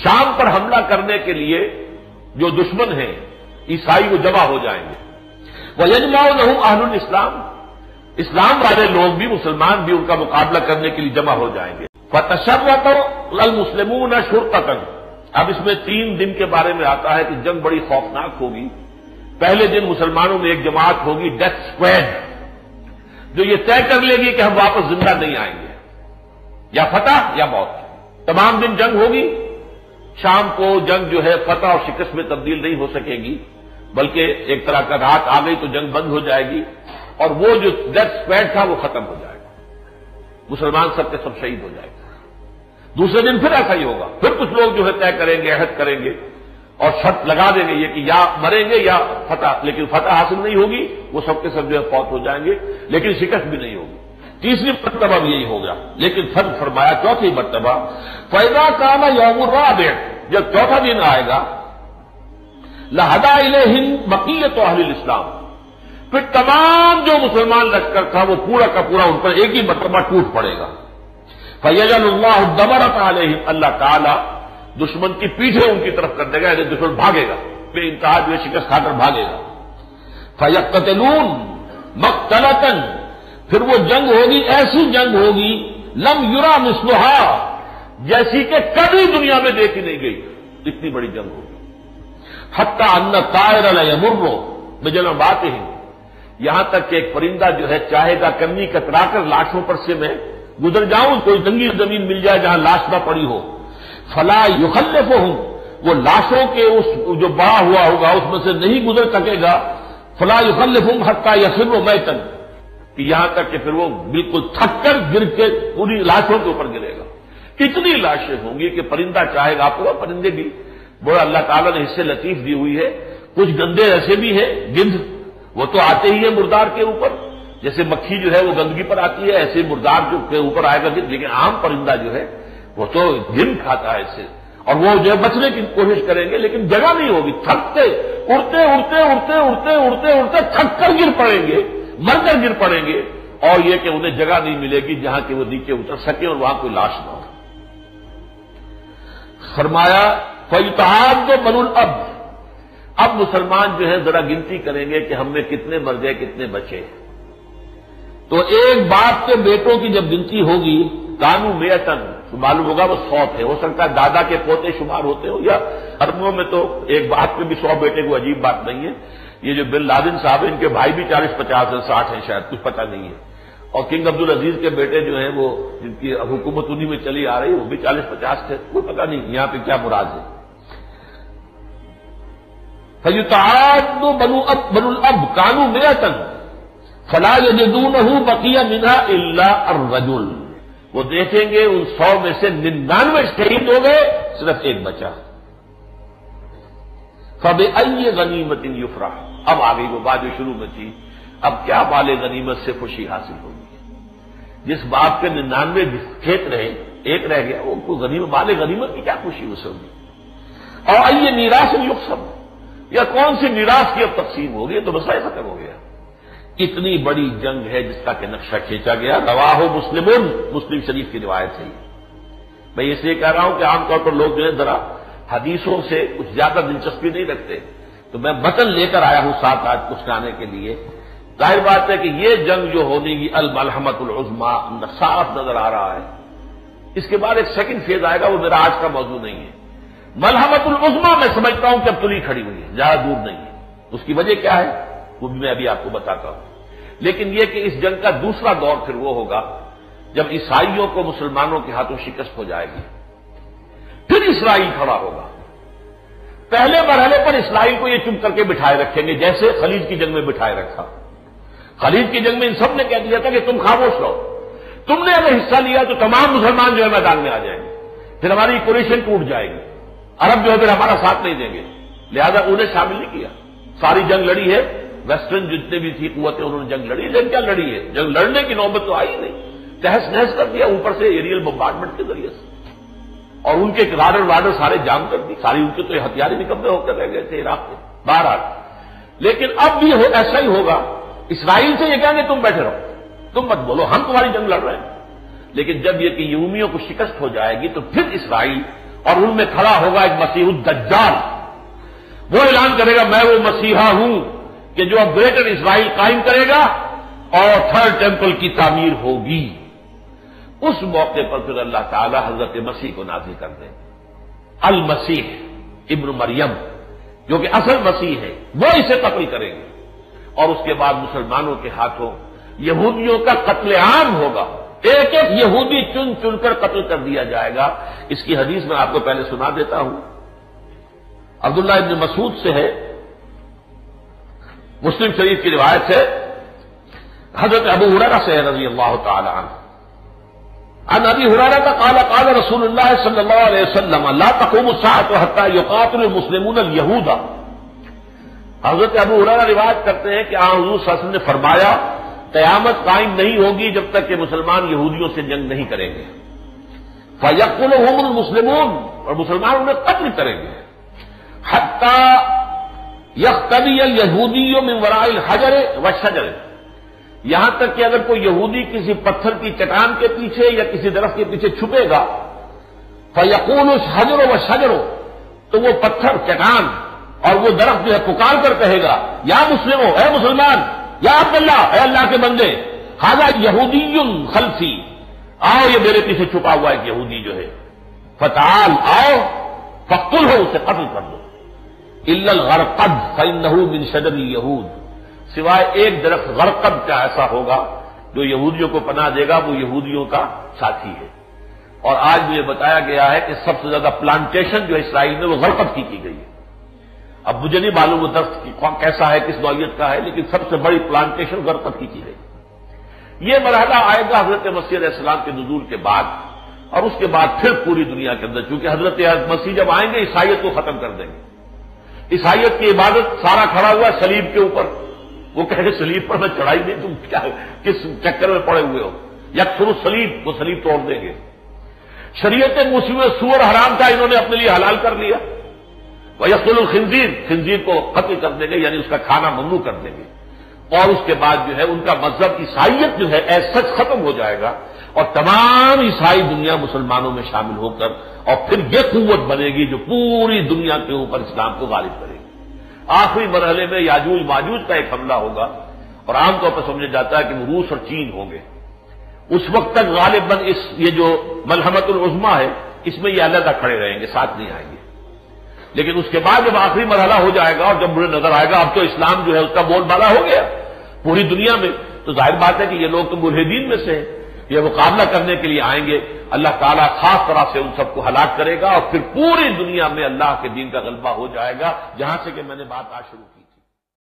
شام پر حملہ کرنے کے لیے جو دشمن ہیں عیسائی وہ جمع ہو جائیں گے. وَيَجْمَعُ اہل الاسلام، اسلام والے لوگ بھی مسلمان بھی ان کا مقابلہ کرنے کے لیے جمع ہو جائیں گے. فَتَشَرَّطَ الْمُسْلِمُونَ شُرْطَةً، اب اس میں 3 دن کے بارے میں آتا ہے کہ جنگ بڑی خوفناک ہوگی. پہلے دن مسلمانوں میں ایک جماعت ہوگی ڈیتھ اسکواڈ، جو یہ طے کر لے گی کہ ہم واپس زندہ نہیں آئیں گے، یا فتح یا موت. تمام دن جنگ ہوگی. شام کو جنگ جو ہے فتح اور شکست میں تبدیل نہیں ہو سکے گی، بلکہ ایک طرح کا رات آ گئی تو جنگ بند ہو جائے گی، اور وہ جو ڈیتھ اسکواڈ تھا وہ ختم ہو جائے گا، مسلمان سب کے سب شہید ہو جائے گا. دوسرے دن پھر ایسا ہی ہوگا، پھر کچھ لوگ جو ہے طے کریں گے، عہد کریں گے اور شرط لگا دیں گے یہ کہ یا مریں گے یا فتح، لیکن فتح حاصل نہیں ہوگی، وہ سب کے سب جو ہے فوت ہو جائیں گے، لیکن شکست بھی نہیں ہوگی. تیسری مرتبہ بھی یہی ہوگا. لیکن فرق فرمایا چوتھی مرتبہ فَإِذَا كَانَ يَوْمُ الرَّابِعِ، جب چوتھا دن آئے گا لَهَدَا إِلَيْهِمْ بَقِيَّةُ أَهْلِ الْإِسْلَامِ، پھر تمام جو مسلمان لشکر تھا وہ پورا کا پورا ان پر ایک ہی مرتبہ ٹوٹ پڑے گا. فَيَجْعَلُ اللَّهُ الدَّبَرَةَ عَلَيْهِمْ، اللہ تعالی دشمن کی پیٹھیں ان کی طرف کر دے گا، یعنی دشمن بھاگے گا، پھر انتہا جو شکست کھا کر بھاگے گا. فَيَقْتَتِلُونَ مَقْتَلَةً، پھر وہ جنگ ہوگی، ایسی جنگ ہوگی لم یرا مثلھا، جیسی کہ کبھی دنیا میں دیکھی نہیں گئی، اتنی بڑی جنگ ہوگی. حتی ان الطائر لیمر بجنباتہ، یہاں تک کہ ایک پرندہ جو ہے چاہے گا کنی کترا کر لاشوں پر سے میں گزر جاؤں، کوئی ننگی زمین مل جائے جہاں لاش نہ پڑی ہو. فلا یخلفہم، وہ لاشوں کے اس جو بڑا ہوا ہوگا اس میں سے نہیں گزر سکے گا. فلا یخلفہم حتی یخر میتا، کہ یہاں تک کہ پھر وہ بالکل تھک کر گر کے پوری لاشوں کے اوپر گرے گا. کتنی لاشیں ہوں گی کہ پرندہ چاہے گا. آپ کو پرندے بھی بڑا اللہ تعالیٰ نے حصے لطیف دی ہوئی ہے. کچھ گندے ایسے بھی ہیں، گندھ وہ تو آتے ہی ہے مردار کے اوپر، جیسے مکھی جو ہے وہ گندگی پر آتی ہے، ایسے مردار جو کے اوپر آئے گا گندھ. لیکن عام پرندہ جو ہے وہ تو گند کھاتا ہے اس سے، اور وہ جو ہے بچنے کی کوشش کریں گے لیکن جگہ نہیں ہوگی، تھکتے اڑتے اڑتے اڑتے اڑتے اڑتے اڑتے تھک کر گر پڑیں گے، مر کر گر پڑیں گے، اور یہ کہ انہیں جگہ نہیں ملے گی جہاں کہ وہ نیچے اتر سکے اور وہاں کوئی لاش نہ ہو. فرمایا فَيُتَعَادُ بَنُو الْأَبْ، اب مسلمان جو ہے ذرا گنتی کریں گے کہ ہم میں کتنے مر گئے کتنے بچے. تو ایک باپ کے بیٹوں کی جب گنتی ہوگی کانو میتن، تو معلوم ہوگا وہ 100 تھے. ہو سکتا ہے دادا کے پوتے شمار ہوتے ہو، یا عربوں میں تو ایک باپ کے بھی 100 بیٹے کو عجیب بات نہیں ہے. یہ جو بن لادن صاحب ہیں ان کے بھائی بھی 40-50 ہیں، 60 ہیں شاید، کچھ پتہ نہیں ہے. اور کنگ عبدالعزیز کے بیٹے جو ہیں وہ جن کی حکومت انہی میں چلی آ رہی وہ بھی 40-50 تھے، کوئی پتہ نہیں یہاں پہ کیا مراد ہے. فَيُتَعَادُ بَنُو الْأَبْ كَانُوا مِئَةً فَلَا يَجِدُونَهُ بَقِيَ مِنْهَا إِلَّا الرَّجُلُ، وہ دیکھیں گے ان 100 میں سے 99 شہید ہو گئے، صرف ایک بچا. فَبِأَيِّ غَنِيمَةٍ يُفْرَحُ، اب آگئی وہ بات جو شروع میں تھی، اب کیا مال غنیمت سے خوشی حاصل ہوگی. جس باپ کے 99 کھیت رہے ایک رہ گیا، وہ کو غنیمت، مال غنیمت کی کیا خوشی اسے ہوگی. اور أَيِّ مِيرَاثٍ يُقْسَمُ، یا کون سی میراث کی اب تقسیم ہوگی، تو مسئلہ ختم ہو گیا. اتنی بڑی جنگ ہے جس کا کہ نقشہ کھینچا گیا. رواہ مسلمون، مسلم شریف کی روایت ہے. میں اس لیے کہہ رہا ہوں کہ عام طور پر لوگ جو ہے ذرا حدیثوں سے کچھ زیادہ دلچسپی نہیں رکھتے، تو میں متن لے کر آیا ہوں ساتھ آج کچھ کہنے کے لیے. ظاہر بات ہے کہ یہ جنگ جو ہونے گی الملحمۃ العظمیٰ صاف نظر آ رہا ہے. اس کے بعد ایک سیکنڈ فیز آئے گا، وہ میرا آج کا موضوع نہیں ہے. ملحمۃ العظمیٰ میں سمجھتا ہوں کہ اب تلی کھڑی ہوئی ہے، زیادہ دور نہیں ہے. اس کی وجہ کیا ہے وہ بھی میں ابھی آپ کو بتاتا ہوں. لیکن یہ کہ اس جنگ کا دوسرا دور پھر وہ ہوگا جب عیسائیوں کو مسلمانوں کے ہاتھوں شکست ہو جائے گی، پھر اسرائیل کھڑا ہوگا. پہلے مرحلے پر اسرائیل کو یہ چپ کر کے بٹھائے رکھیں گے، جیسے خلیج کی جنگ میں بٹھائے رکھا. خلیج کی جنگ میں ان سب نے کہہ دیا تھا کہ تم خاموش رہو، تم نے اگر حصہ لیا تو تمام مسلمان جو ہے میدان میں آ جائیں گے، پھر ہماری کولیشن ٹوٹ جائے گی، عرب جو ہے پھر ہمارا ساتھ نہیں دیں گے. لہذا انہیں شامل نہیں کیا. ساری جنگ لڑی ہے، ویسٹرن جتنے بھی تھی قوتیں انہوں نے جنگ لڑی، لیکن کیا لڑی ہے، جنگ لڑنے کی نوبت تو آئی نہیں. تہس نہس کر دیا اوپر سے ایریل بمبارڈمنٹ کے ذریعے سے، اور ان کے رادر سارے جام کر دی. ساری ان کے تو ہتھیار نکمے ہو کر رہ گئے تھے عراق میں بہرحال. لیکن اب بھی ایسا ہی ہوگا. اسرائیل سے یہ کہیں گے تم بیٹھے رہو، تم مت بولو، ہم تمہاری جنگ لڑ رہے ہیں. لیکن جب یہ کہ یومیوں کو شکست ہو جائے گی تو پھر اسرائیل اور ان میں کھڑا ہوگا ایک مسیح الدجال. وہ اعلان کرے گا میں وہ مسیحا ہوں کہ جو اب گریٹر اسرائیل قائم کرے گا اور تھرڈ ٹیمپل کی تعمیر ہوگی. اس موقع پر پھر اللہ تعالی حضرت مسیح کو نازل کر دیں. المسیح ابن مریم جو کہ اصل مسیح ہے وہ اسے قتل کریں گے اور اس کے بعد مسلمانوں کے ہاتھوں یہودیوں کا قتل عام ہوگا. ایک ایک یہودی چن چن کر قتل کر دیا جائے گا. اس کی حدیث میں آپ کو پہلے سنا دیتا ہوں. عبداللہ ابن مسعود سے ہے, مسلم شریف کی روایت ہے, حضرت ابو ہریرہ سے ہے رضی اللہ تعالی عنہ. عن ابی ہریرہ قال قال رسول اللہ صلی اللہ علیہ وسلم لا تقوم الساعة حتى يقاتل المسلمون اليهود. حضرت ابو ہریرہ روایت کرتے ہیں کہ حضور صلی اللہ علیہ وسلم نے فرمایا قیامت قائم نہیں ہوگی جب تک کہ مسلمان یہودیوں سے جنگ نہیں کریں گے. فیقتلهم المسلمون, اور مسلمان انہیں قتل کریں گے. حتی یختبی الیہودی من وراء الحجر والشجر, یہاں تک کہ اگر کوئی یہودی کسی پتھر کی چٹان کے پیچھے یا کسی درخت کے پیچھے چھپے گا, فیقول الحجر والشجر, تو وہ پتھر چٹان اور وہ درخت جو ہے پکار کر کہے گا یا مسلمو, اے مسلمان, یا عبداللہ, اے اللہ کے بندے, ھذا یہودی خلفی, آؤ یہ میرے پیچھے چھپا ہوا ایک یہودی جو ہے, فتعال, آؤ, فاقتلہ, اسے قتل کر دو. الا الغرقد فانہ من شجر الیہود, سوائے ایک درخت غرقد کا ایسا ہوگا جو یہودیوں کو پناہ دے گا, وہ یہودیوں کا ساتھی ہے. اور آج مجھے بتایا گیا ہے کہ سب سے زیادہ پلانٹیشن جو اسرائیل میں وہ غرقد کی گئی ہے. اب مجھے نہیں معلوم وہ درخت کیسا ہے, کس نوعیت کا ہے, لیکن سب سے بڑی پلانٹیشن غرقد کی گئی. یہ مرحلہ آئے گا حضرت مسیح علیہ السلام کے نزول کے بعد, اور اس کے بعد پھر پوری دنیا کے اندر, چونکہ حضرت مسیح جب آئیں گے عیسائیت کو ختم کر دیں گے. عیسائیت کی عبادت سارا کھڑا ہوا سلیب کے اوپر, وہ کہے کہ سلیب پر میں چڑھائی نہیں, تم کیا کس چکر میں پڑے ہوئے ہو, یکسر السلیب, وہ سلیب توڑ دیں گے. شریعت موسیٰ میں سور حرام تھا, انہوں نے اپنے لیے حلال کر لیا. وَيَقْتُلُ الْخِنزِيرَ, خنزیر کو قتل کر دیں گے, یعنی اس کا کھانا ممنوع کر دیں گے. اور اس کے بعد جو ہے ان کا مذہب عیسائیت جو ہے ایز سچ ختم ہو جائے گا, اور تمام عیسائی دنیا مسلمانوں میں شامل ہو کر, اور پھر یہ قوت بنے گی جو پوری دنیا کے اوپر اسلام کو غالب کرے گی. آخری مرحلے میں یاجوج ماجوج کا ایک حملہ ہوگا, اور عام طور پر سمجھا جاتا ہے کہ وہ روس اور چین ہوں گے. اس وقت تک غالباً یہ جو ملحمت العظمیٰ ہے اس میں یہ علیحدہ کھڑے رہیں گے, ساتھ نہیں آئیں گے. لیکن اس کے بعد جب آخری مرحلہ ہو جائے گا اور جب مجھے نظر آئے گا اب تو اسلام جو ہے اس کا بول بالا ہو گیا پوری دنیا میں, تو ظاہر بات ہے کہ یہ لوگ تو ملحدین میں سے ہیں, یہ مقابلہ کرنے کے لیے آئیں گے. اللہ تعالیٰ خاص طرح سے ان سب کو ہلاک کرے گا, اور پھر پوری دنیا میں اللہ کے دین کا غلبہ ہو جائے گا, جہاں سے کہ میں نے بات آج شروع کی.